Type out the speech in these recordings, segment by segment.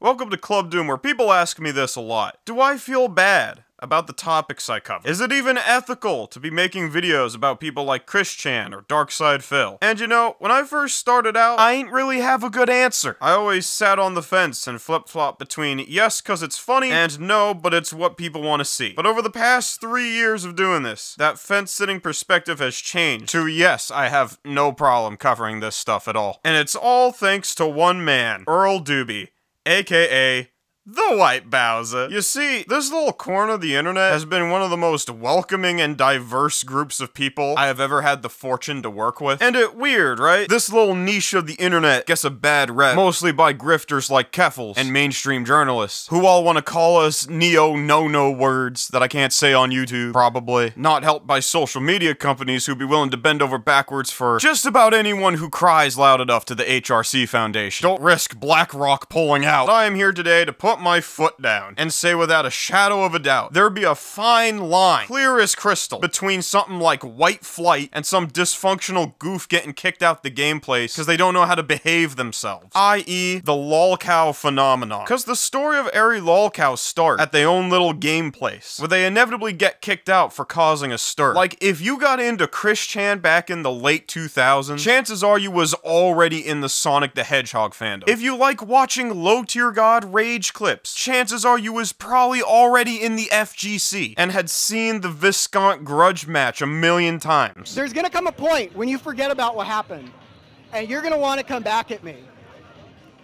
Welcome to Club Doom, where people ask me this a lot. Do I feel bad about the topics I cover? Is it even ethical to be making videos about people like Chris Chan or Darkside Phil? And you know, when I first started out, I ain't really have a good answer. I always sat on the fence and flip-flop between yes, cause it's funny, and no, but it's what people want to see. But over the past 3 years of doing this, that fence-sitting perspective has changed to yes, I have no problem covering this stuff at all. And it's all thanks to one man, Earl Doobie, aka the White Bowser. You see, this little corner of the internet has been one of the most welcoming and diverse groups of people I have ever had the fortune to work with. And it weird, right? This little niche of the internet gets a bad rep, mostly by grifters like Keffels and mainstream journalists, who all want to call us neo-no-no words that I can't say on YouTube, probably. Not helped by social media companies who'd be willing to bend over backwards for just about anyone who cries loud enough to the HRC Foundation. Don't risk BlackRock pulling out. I am here today to put my foot down and say without a shadow of a doubt, there'd be a fine line, clear as crystal, between something like White Flight and some dysfunctional goof getting kicked out the game place because they don't know how to behave themselves, i.e. the Lolcow phenomenon. Because the story of every Lolcow starts at their own little game place, where they inevitably get kicked out for causing a stir. Like, if you got into Chris Chan back in the late 2000s, chances are you was already in the Sonic the Hedgehog fandom. If you like watching low-tier god rage clips, chances are you was probably already in the FGC and had seen the Viscount grudge match a million times. There's gonna come a point when you forget about what happened, and you're gonna want to come back at me.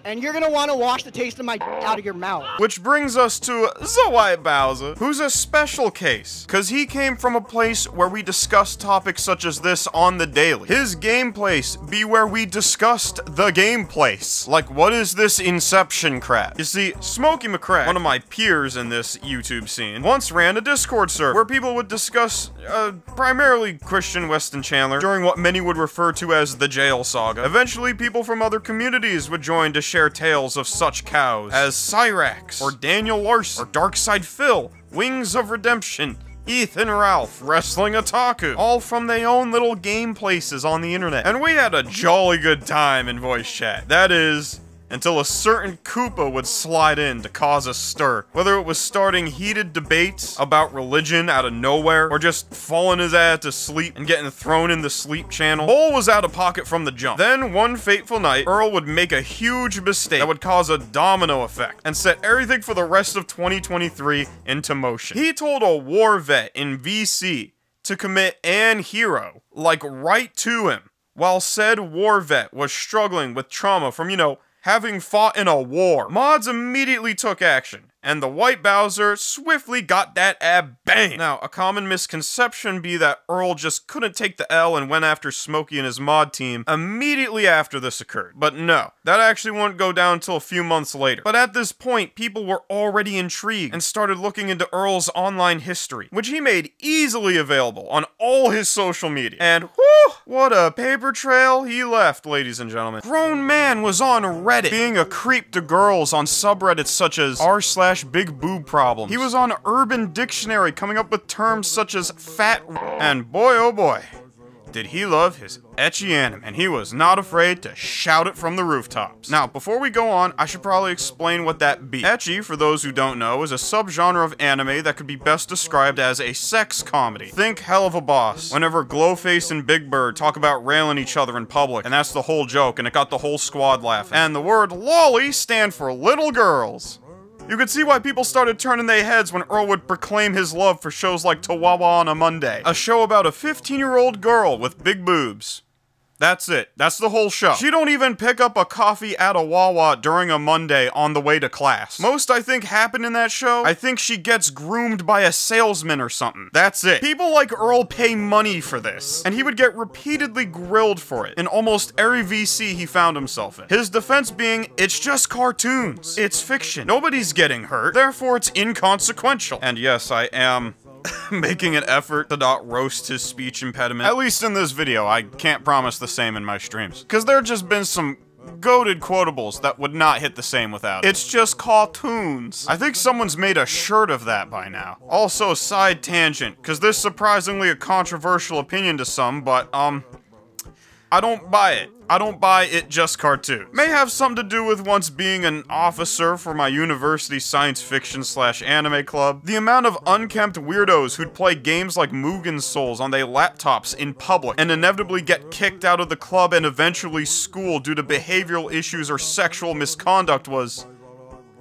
And you're gonna want to wash the taste of my out of your mouth. Which brings us to the White Bowser, who's a special case, cause he came from a place where we discussed topics such as this on the daily. His game place be where we discussed the game place. Like, what is this Inception crap? You see, Smokey McCrack, one of my peers in this YouTube scene, once ran a Discord server where people would discuss, primarily Christian Weston Chandler, during what many would refer to as the jail saga. Eventually, people from other communities would join to share tales of such cows as Cyrax, or Daniel Larson, or Darkside Phil, Wings of Redemption, Ethan Ralph, Wrestling Otaku, all from their own little game places on the internet. And we had a jolly good time in voice chat. That is, until a certain Koopa would slide in to cause a stir. Whether it was starting heated debates about religion out of nowhere, or just falling his ass to sleep and getting thrown in the sleep channel, Bull was out of pocket from the jump. Then, one fateful night, Earl would make a huge mistake that would cause a domino effect, and set everything for the rest of 2023 into motion. He told a war vet in VC to commit an hero, like right to him, while said war vet was struggling with trauma from, you know, having fought in a war. Mods immediately took action, and the White Bowser swiftly got that ab bang. Now, a common misconception be that Earl just couldn't take the L and went after Smokey and his mod team immediately after this occurred. But no, that actually wouldn't go down until a few months later. But at this point, people were already intrigued and started looking into Earl's online history, which he made easily available on all his social media. And whew, what a paper trail he left, ladies and gentlemen. Grown man was on Reddit, being a creep to girls on subreddits such as r/big boob problem. He was on Urban Dictionary coming up with terms such as fat, and boy oh boy, did he love his ecchi anime, and he was not afraid to shout it from the rooftops. Now, before we go on, I should probably explain what that be. Ecchi, for those who don't know, is a subgenre of anime that could be best described as a sex comedy. Think Hell of a Boss, whenever Glowface and Big Bird talk about railing each other in public, and that's the whole joke, and it got the whole squad laughing. And the word lolly stand for little girls. You could see why people started turning their heads when Earl would proclaim his love for shows like Tawawa on a Monday, a show about a 15-year-old girl with big boobs. That's it. That's the whole show. She don't even pick up a coffee at a Wawa during a Monday on the way to class. Most, I think, happen in that show. I think she gets groomed by a salesman or something. That's it. People like Earl pay money for this, and he would get repeatedly grilled for it in almost every VC he found himself in. His defense being, it's just cartoons. It's fiction. Nobody's getting hurt, therefore it's inconsequential. And yes, I am making an effort to not roast his speech impediment. At least in this video, I can't promise the same in my streams. Because there have just been some goated quotables that would not hit the same without it. It's just cartoons. I think someone's made a shirt of that by now. Also, side tangent, because this is surprisingly a controversial opinion to some, but, I don't buy it. I don't buy it just cartoons. May have something to do with once being an officer for my university science fiction / anime club. The amount of unkempt weirdos who'd play games like Mugen Souls on their laptops in public and inevitably get kicked out of the club and eventually school due to behavioral issues or sexual misconduct was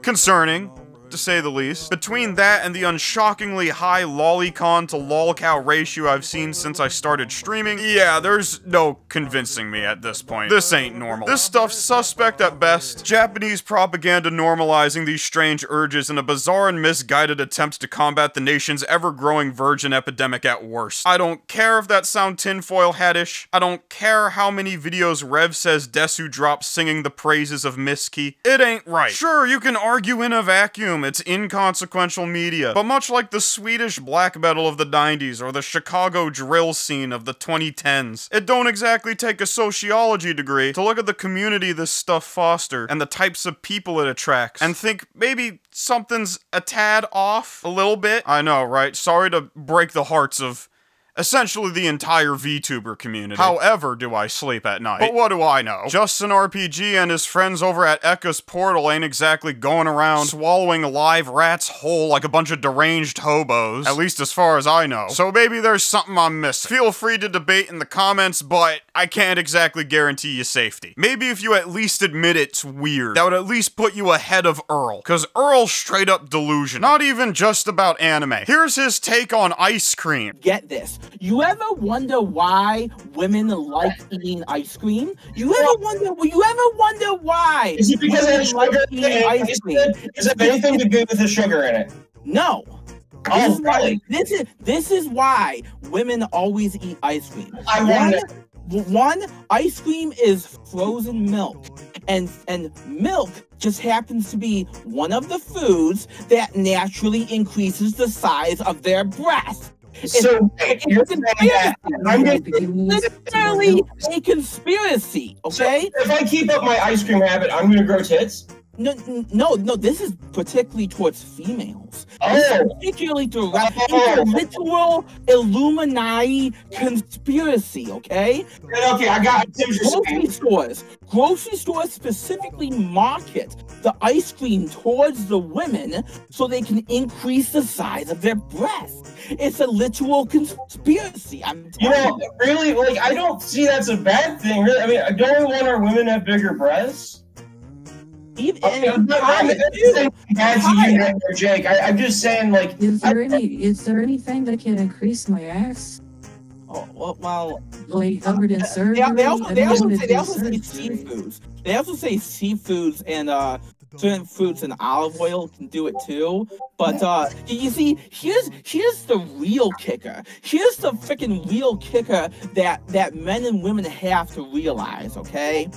concerning, to say the least. Between that and the unshockingly high lolicon to lolcow ratio I've seen since I started streaming, yeah, there's no convincing me at this point. This ain't normal. This stuff's suspect at best. Japanese propaganda normalizing these strange urges in a bizarre and misguided attempt to combat the nation's ever-growing virgin epidemic at worst. I don't care if that sound tinfoil hat-ish. I don't care how many videos Rev says Desu drops singing the praises of Miski. It ain't right. Sure, you can argue in a vacuum. It's inconsequential media. But much like the Swedish black metal of the 90s or the Chicago drill scene of the 2010s, it don't exactly take a sociology degree to look at the community this stuff fosters and the types of people it attracts and think maybe something's a tad off a little bit. I know, right? Sorry to break the hearts of essentially the entire VTuber community. However do I sleep at night. But what do I know? Justin RPG and his friends over at Ekka's Portal ain't exactly going around swallowing live rats whole like a bunch of deranged hobos. At least as far as I know. So maybe there's something I'm missing. Feel free to debate in the comments, but I can't exactly guarantee you safety. Maybe if you at least admit it's weird, that would at least put you ahead of Earl. Cause Earl's straight up delusional. Not even just about anime. Here's his take on ice cream. Get this. You ever wonder why women like eating ice cream? You ever wonder why? Is it because it has sugar in it? Is it anything to do with the sugar in it? No. Oh, really? This is why women always eat ice cream. One, ice cream is frozen milk. And milk just happens to be one of the foods that naturally increases the size of their breast. So you're saying that it's literally a conspiracy, okay? So if I keep up my ice cream habit, I'm gonna grow tits? No, this is particularly towards females. Oh. Particularly direct. It's a literal Illuminati conspiracy, okay? Okay, I got Grocery stores specifically market the ice cream towards the women so they can increase the size of their breasts. It's a literal conspiracy. I'm telling you. Really, like, I don't see that's a bad thing. Really, I mean, don't we want our women to have bigger breasts? Jake, I'm just saying, like, is there anything that can increase my ass? Oh, well, like covered in surgery. They also say seafoods. They also say seafoods and certain fruits and olive oil can do it too. But you see, here's the real kicker. Here's the freaking real kicker that men and women have to realize. Okay.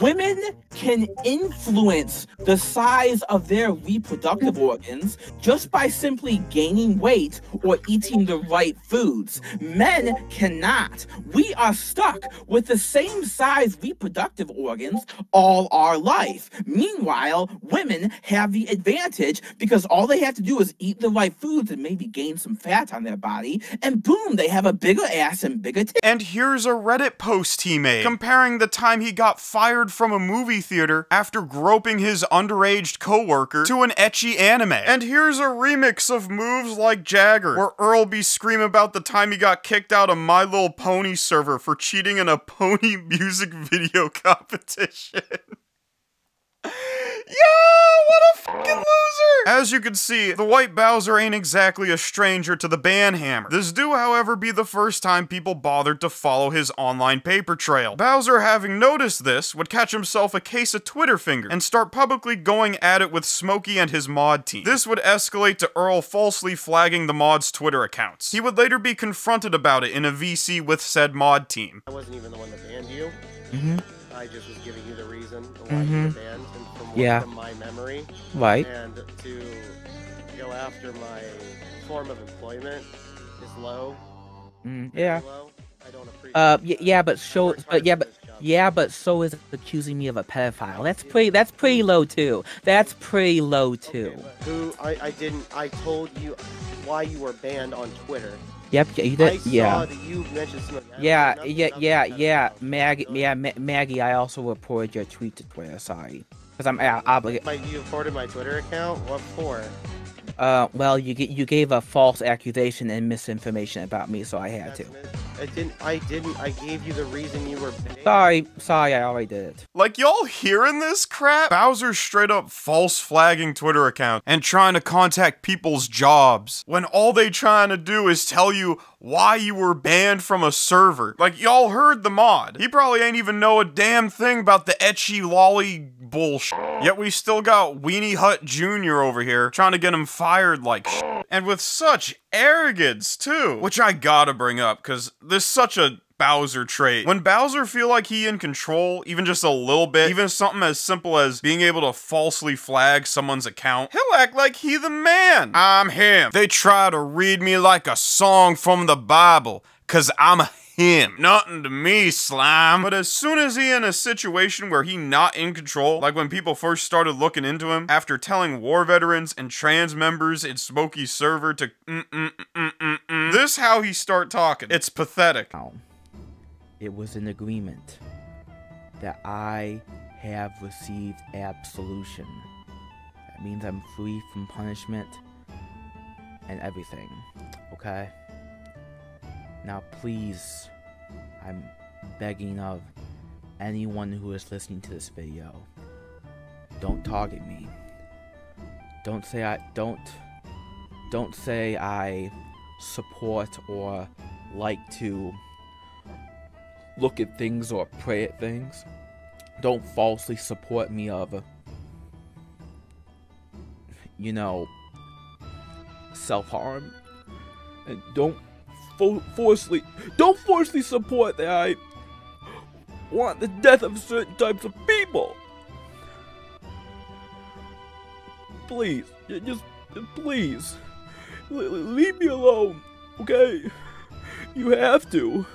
Women can influence the size of their reproductive organs just by simply gaining weight or eating the right foods. Men cannot. We are stuck with the same size reproductive organs all our life. Meanwhile, women have the advantage because all they have to do is eat the right foods and maybe gain some fat on their body, and boom, they have a bigger ass and bigger tits. And here's a Reddit post he made, comparing the time he got fired from a movie theater after groping his underage coworker to an ecchi anime. And here's a remix of moves like Jagger, where Earl be screaming about the time he got kicked out of My Little Pony server for cheating in a pony music video competition. Yo, what a fucking loser! As you can see, the White Bowser ain't exactly a stranger to the banhammer. This do, however, be the first time people bothered to follow his online paper trail. Bowser, having noticed this, would catch himself a case of Twitter finger and start publicly going at it with Smokey and his mod team. This would escalate to Earl falsely flagging the mod's Twitter accounts. He would later be confronted about it in a VC with said mod team. I wasn't even the one that banned you. I just was giving you the reason why you were banned, and from my memory, and to go after my form of employment is low. Low. I don't appreciate. but so is accusing me of a pedophile. That's pretty low too. Okay, I told you why you were banned on Twitter. Yep, you did. I Yeah. saw that you mentioned something. Yeah. Maggie, I also reported your tweet to Twitter. Sorry, because I'm obligated. You reported my Twitter account? What for? Well, you gave a false accusation and misinformation about me, so I had to. I didn't. I gave you the reason you were banned. Sorry, I already did it. Like, y'all hearing this crap? Bowser's straight up false flagging Twitter account and trying to contact people's jobs when all they trying to do is tell you why you were banned from a server. Like, y'all heard the mod. He probably ain't even know a damn thing about the etchy lolly bullshit. Yet we still got Weenie Hut Jr. over here trying to get him fired like shit. And with such arrogance too, which I gotta bring up because there's such a Bowser trait. When Bowser feel like he in control, even just a little bit, even something as simple as being able to falsely flag someone's account, he'll act like he the man. I'm him. They try to read me like a song from the Bible, cause I'm him. Nothing to me, slime. But as soon as he in a situation where he not in control, like when people first started looking into him, after telling war veterans and trans members in Smokey's server to this how he start talking. It's pathetic. It was an agreement that I have received absolution. That means I'm free from punishment and everything, okay? Now please, I'm begging of anyone who is listening to this video, don't target me. Don't say I support or like to look at things or pray at things. Don't falsely support me of, you know, self-harm. And don't forcefully support that I want the death of certain types of people. Please, just please, leave me alone, okay? You have to.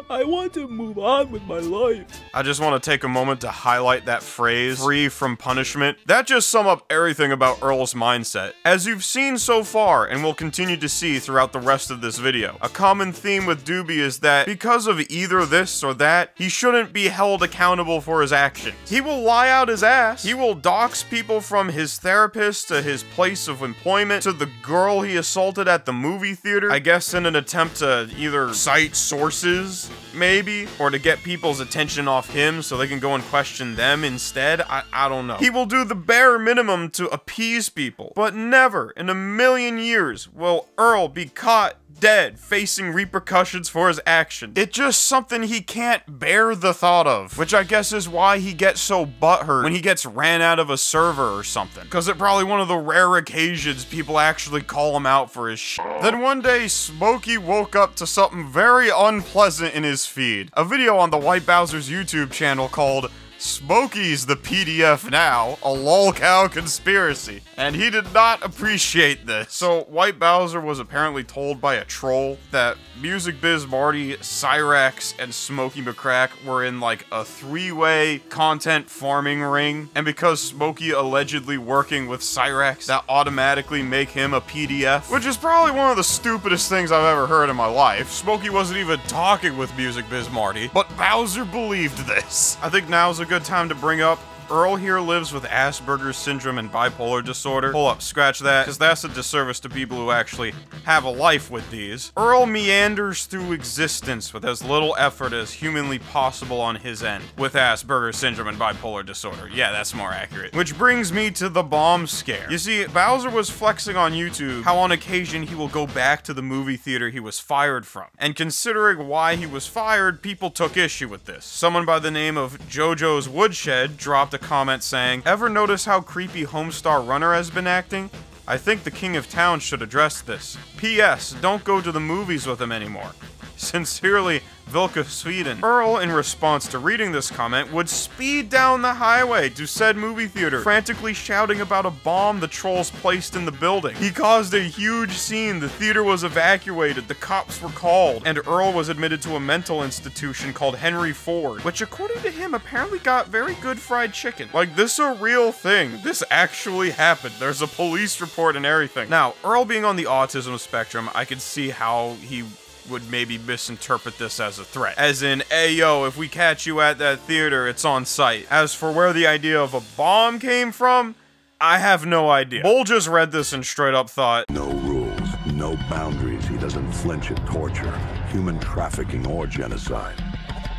I want to move on with my life. I just want to take a moment to highlight that phrase, free from punishment. That just sums up everything about Earl's mindset. As you've seen so far, and will continue to see throughout the rest of this video, a common theme with Doobie is that because of either this or that, he shouldn't be held accountable for his actions. He will lie out his ass. He will dox people from his therapist to his place of employment to the girl he assaulted at the movie theater, I guess in an attempt to either cite sources, maybe, or to get people's attention off him so they can go and question them instead. I don't know. He will do the bare minimum to appease people, but never in a million years will Earl be caught dead, facing repercussions for his action. It's just something he can't bear the thought of, which I guess is why he gets so butthurt when he gets ran out of a server or something, because it's probably one of the rare occasions people actually call him out for his shit. Then one day, Smokey woke up to something very unpleasant in his feed. A video on the White Bowser's YouTube channel called Smokey's the PDF Now, a Lolcow conspiracy. And he did not appreciate this. So White Bowser was apparently told by a troll that Music Biz Marty, Cyrax, and Smokey McCrack were in like a three-way content farming ring. And because Smokey allegedly working with Cyrax, that automatically make him a PDF, which is probably one of the stupidest things I've ever heard in my life. Smokey wasn't even talking with Music Biz Marty, but Bowser believed this. I think now's a good time to bring up Earl here lives with Asperger's syndrome and bipolar disorder. Hold up, scratch that, because that's a disservice to people who actually have a life with these. Earl meanders through existence with as little effort as humanly possible on his end, with Asperger's syndrome and bipolar disorder. Yeah, that's more accurate. Which brings me to the bomb scare. You see, Bowser was flexing on YouTube how on occasion he will go back to the movie theater he was fired from. And considering why he was fired, people took issue with this. Someone by the name of JoJo's Woodshed dropped a comment saying, "Ever notice how creepy Homestar Runner has been acting? I think the King of Town should address this. P.S. Don't go to the movies with him anymore. Sincerely, Vilka, Sweden. Earl, in response to reading this comment, would speed down the highway to said movie theater, frantically shouting about a bomb the trolls placed in the building. He caused a huge scene, the theater was evacuated, the cops were called, and Earl was admitted to a mental institution called Henry Ford, which according to him apparently got very good fried chicken. Like, this is a real thing. This actually happened. There's a police report and everything. Now, Earl being on the autism spectrum, I could see how he would maybe misinterpret this as a threat. As in, hey yo, if we catch you at that theater, it's on site. As for where the idea of a bomb came from, I have no idea. Bull just read this and straight up thought, no rules, no boundaries. He doesn't flinch at torture, human trafficking, or genocide.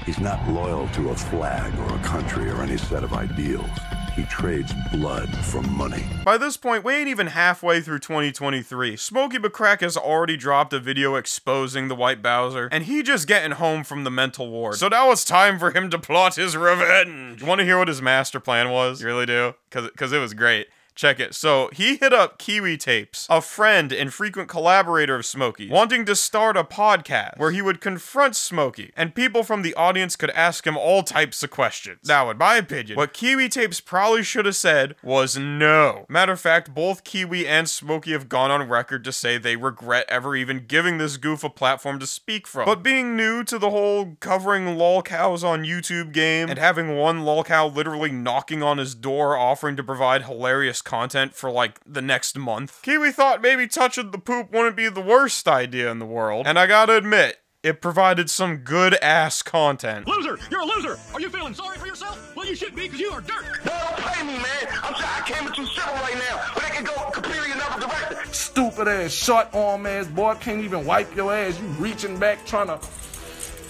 He's not loyal to a flag or a country or any set of ideals. He trades blood for money. By this point, we ain't even halfway through 2023. Smokey McCrack has already dropped a video exposing the White Bowser, and he just getting home from the mental ward. So now it's time for him to plot his revenge. You want to hear what his master plan was? You really do? Because it was great. Check it. So, he hit up Kiwi Tapes, a friend and frequent collaborator of Smokey, wanting to start a podcast where he would confront Smokey, and people from the audience could ask him all types of questions. Now, in my opinion, what Kiwi Tapes probably should have said was no. Matter of fact, both Kiwi and Smokey have gone on record to say they regret ever even giving this goof a platform to speak from. But being new to the whole covering Lolcows on YouTube game, and having one Lolcow literally knocking on his door offering to provide hilarious content for like the next month, Kiwi thought maybe touching the poop wouldn't be the worst idea in the world, and I gotta admit, it provided some good-ass content. Loser! You're a loser! Are you feeling sorry for yourself? Well, you should be, because you are dirt! No, don't pay me, man! I came into civil right now, but it can go completely another direction. Stupid ass, short arm ass boy, can't even wipe your ass. You reaching back trying to...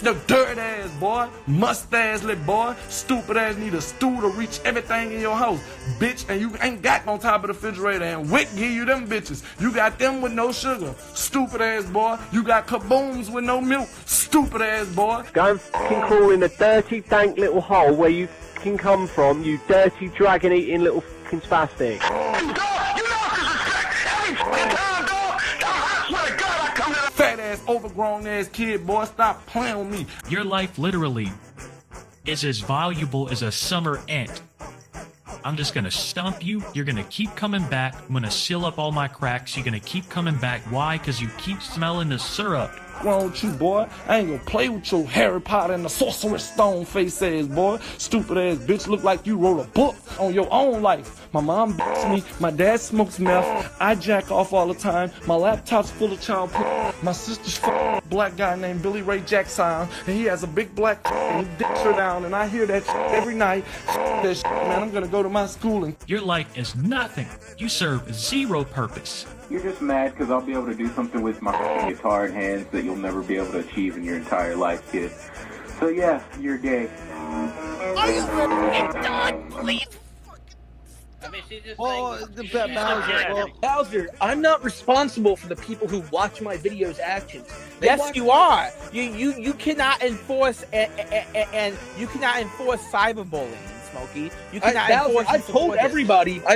The dirt ass boy, mustache lip boy, stupid ass need a stool to reach everything in your house, bitch, and you ain't got on top of the refrigerator, and Wick give you them bitches. You got them with no sugar, stupid ass boy. You got kabooms with no milk, stupid ass boy. Go and fucking crawl in the dirty, dank little hole where you can come from, you dirty, dragon-eating little fucking spastic. Fat ass, overgrown ass kid, boy, stop playing with me. Your life literally is as valuable as a summer ant. I'm just gonna stomp you, you're gonna keep coming back, I'm gonna seal up all my cracks, you're gonna keep coming back. Why? Because you keep smelling the syrup. Wrong with you, boy? I ain't gonna play with your Harry Potter and the Sorcerer's Stone face ass, boy. Stupid ass bitch, look like you wrote a book on your own life. My mom beats me, my dad smokes meth, I jack off all the time, my laptop's full of child porn, my sister's a black guy named Billy Ray Jackson, and he has a big black and he dicks her down, and I hear that every night. That man, I'm gonna go to my school and... Your life is nothing. You serve zero purpose. You're just mad because I'll be able to do something with my guitar in hands that you'll never be able to achieve in your entire life, kid. So yeah, you're gay. Are you done, please? Bowser, I'm not responsible for the people who watch my videos' actions. Yes, you are. You cannot enforce and you cannot enforce cyberbullying, Smokey. You cannot enforce. I've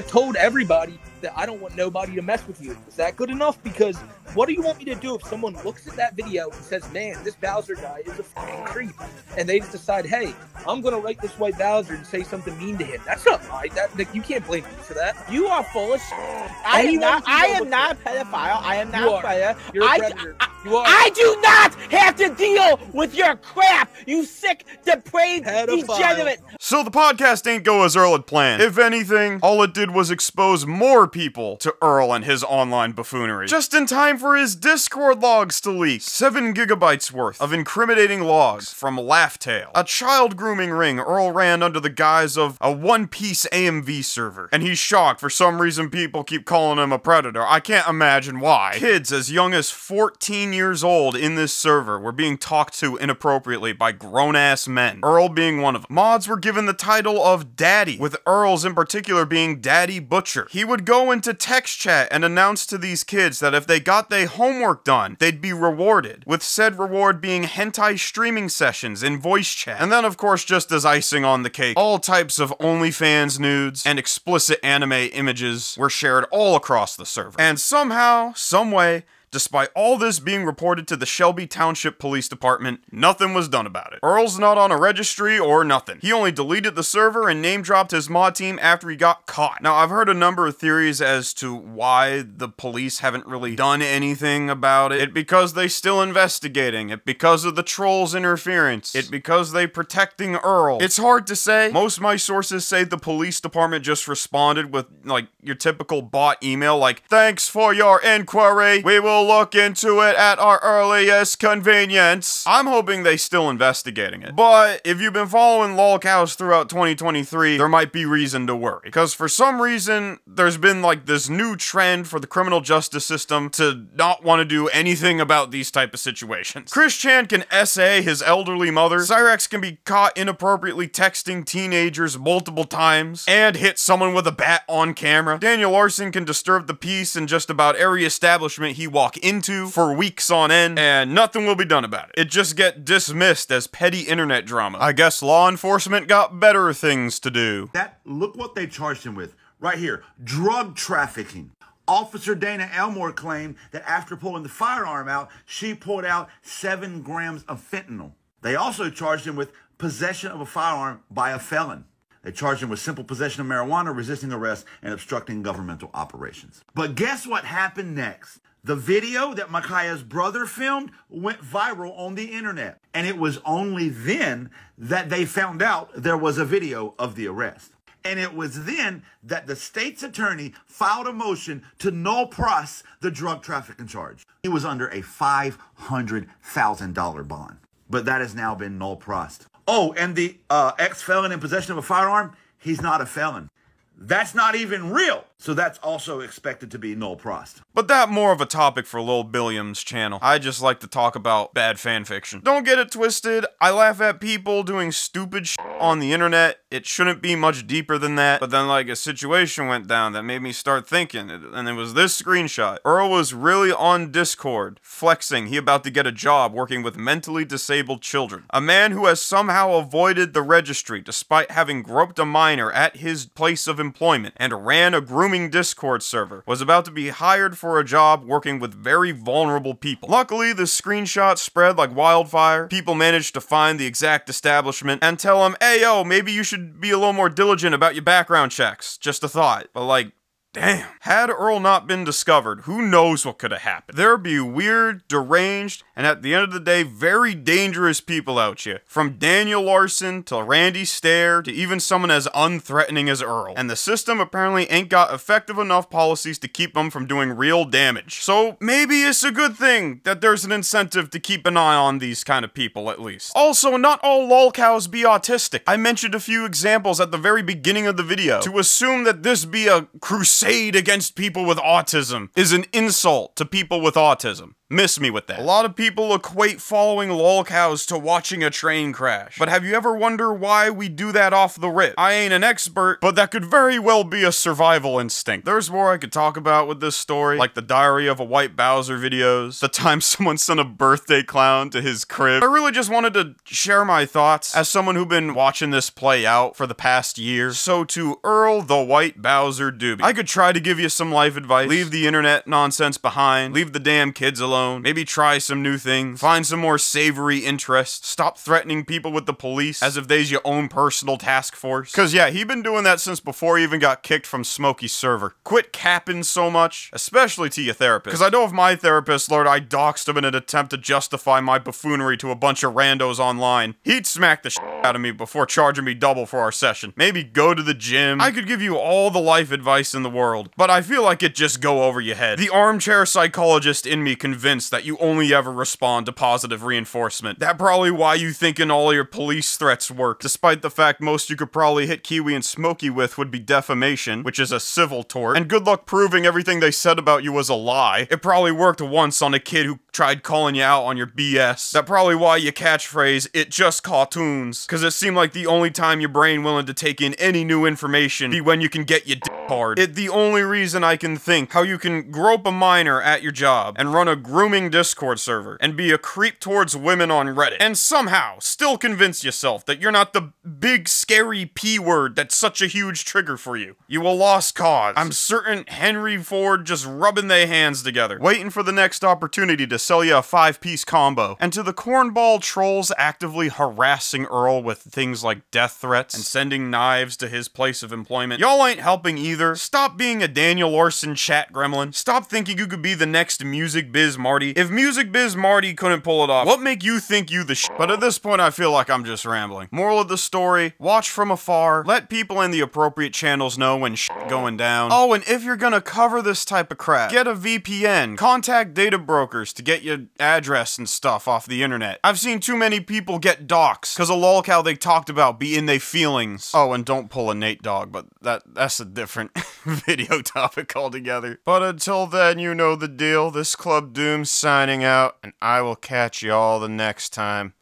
told everybody that I don't want nobody to mess with you. Is that good enough? Because what do you want me to do if someone looks at that video and says, man, this Bowser guy is a fucking creep, and they just decide, hey, I'm gonna write this White Bowser and say something mean to him? That's not right. That you can't blame me for that. You are full of shit. I am not a pedophile. I am not a predator. You're a predator. I do not have to deal with your crap, you sick, depraved, degenerate. So the podcast ain't go as Earl had planned. If anything, all it did was expose more people to Earl and his online buffoonery. Just in time for his Discord logs to leak. 7 gigabytes worth of incriminating logs from Laughtail. A child grooming ring Earl ran under the guise of a One Piece AMV server. And he's shocked for some reason people keep calling him a predator. I can't imagine why. Kids as young as 14 years old in this server were being talked to inappropriately by grown-ass men. Earl being one of them. Mods were given the title of Daddy, with Earl's in particular being Daddy Butcher. He would go into text chat and announce to these kids that if they got their homework done, they'd be rewarded, with said reward being hentai streaming sessions in voice chat. And then of course, just as icing on the cake, all types of OnlyFans nudes and explicit anime images were shared all across the server. And somehow, someway, Despite all this being reported to the Shelby Township Police Department, nothing was done about it. Earl's not on a registry or nothing. He only deleted the server and name-dropped his mod team after he got caught. Now, I've heard a number of theories as to why the police haven't really done anything about it. It because they still investigating. It because of the trolls' interference. It because they protecting Earl. It's hard to say. Most of my sources say the police department just responded with, like, your typical bot email like, "Thanks for your inquiry. We will look into it at our earliest convenience." I'm hoping they still investigating it. But if you've been following Lolcows throughout 2023, there might be reason to worry. Because for some reason, there's been like this new trend for the criminal justice system to not want to do anything about these type of situations. Chris Chan can SA his elderly mother. Cyrex can be caught inappropriately texting teenagers multiple times and hit someone with a bat on camera. Daniel Larson can disturb the peace in just about every establishment he walk into for weeks on end, and nothing will be done about it. It just get dismissed as petty internet drama. I guess law enforcement got better things to do. Look what they charged him with. Right here, drug trafficking. Officer Dana Elmore claimed that after pulling the firearm out, she pulled out 7 grams of fentanyl. They also charged him with possession of a firearm by a felon. They charged him with simple possession of marijuana, resisting arrest, and obstructing governmental operations. But guess what happened next? The video that Micaiah's brother filmed went viral on the internet. And it was only then that they found out there was a video of the arrest. And it was then that the state's attorney filed a motion to null pros the drug trafficking charge. He was under a $500,000 bond. But that has now been null prossed. Oh, and the ex-felon in possession of a firearm, he's not a felon. That's not even real. So that's also expected to be null prossed. But that more of a topic for Lil Billiam's channel. I just like to talk about bad fanfiction. Don't get it twisted. I laugh at people doing stupid shit on the internet. It shouldn't be much deeper than that. But then like a situation went down that made me start thinking. And it was this screenshot. Earl was really on Discord, flexing he about to get a job working with mentally disabled children. A man who has somehow avoided the registry despite having groped a minor at his place of employment and ran a grooming Discord server, was about to be hired for a job working with very vulnerable people. Luckily, the screenshot spread like wildfire. People managed to find the exact establishment and tell him, "Hey yo, maybe you should be a little more diligent about your background checks." Just a thought. But like, damn. Had Earl not been discovered, who knows what could have happened. There'd be weird, deranged, and at the end of the day, very dangerous people out here. From Daniel Larson to Randy Stair to even someone as unthreatening as Earl. And the system apparently ain't got effective enough policies to keep them from doing real damage. So maybe it's a good thing that there's an incentive to keep an eye on these kind of people at least. Also, not all lolcows be autistic. I mentioned a few examples at the very beginning of the video. To assume that this be a crusade against people with autism is an insult to people with autism. Miss me with that. A lot of people equate following lolcows to watching a train crash. But have you ever wondered why we do that off the rip? I ain't an expert, but that could very well be a survival instinct. There's more I could talk about with this story, like the Diary of a White Bowser videos, the time someone sent a birthday clown to his crib. I really just wanted to share my thoughts as someone who's been watching this play out for the past year. So to Earl the White Bowser Doobie, I could try to give you some life advice. Leave the internet nonsense behind. Leave the damn kids alone. Maybe try some new things. Find some more savory interests. Stop threatening people with the police as if they's your own personal task force. Cause yeah, he been doing that since before he even got kicked from Smokey's server. Quit capping so much, especially to your therapist. Cause I know if my therapist learned I doxed him in an attempt to justify my buffoonery to a bunch of randos online, he'd smack the shit out of me before charging me double for our session. Maybe go to the gym. I could give you all the life advice in the world, but I feel like it just go over your head. The armchair psychologist in me convinced that you only ever respond to positive reinforcement. That probably why you thinking all your police threats work, despite the fact most you could probably hit Kiwi and Smokey with would be defamation, which is a civil tort, and good luck proving everything they said about you was a lie. It probably worked once on a kid who tried calling you out on your BS. That probably why your catchphrase, "It just cartoons," cause it seemed like the only time your brain willing to take in any new information be when you can get your dick hard. It the only reason I can think how you can grope a minor at your job and run a grooming Discord server and be a creep towards women on Reddit, and somehow still convince yourself that you're not the big scary P word that's such a huge trigger for you. You a lost cause. I'm certain Henry Ford just rubbing their hands together, waiting for the next opportunity to sell you a 5-piece combo. And to the cornball trolls actively harassing Earl with things like death threats and sending knives to his place of employment, y'all ain't helping either. Stop being a Daniel Larson chat gremlin. Stop thinking you could be the next Music Biz Marty. If Music Biz Marty couldn't pull it off, what make you think you the But at this point, I feel like I'm just rambling. Moral of the story, watch from afar, let people in the appropriate channels know when going down. Oh, and if you're gonna cover this type of crap, get a VPN. Contact data brokers to get your address and stuff off the internet. I've seen too many people get doxxed because a lolcow they talked about be in they feelings. Oh, and don't pull a Nate dog, but that's a different video topic altogether. But until then, you know the deal. This Club Doom signing out, and I will catch y'all the next time.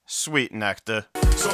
Sweet nectar. So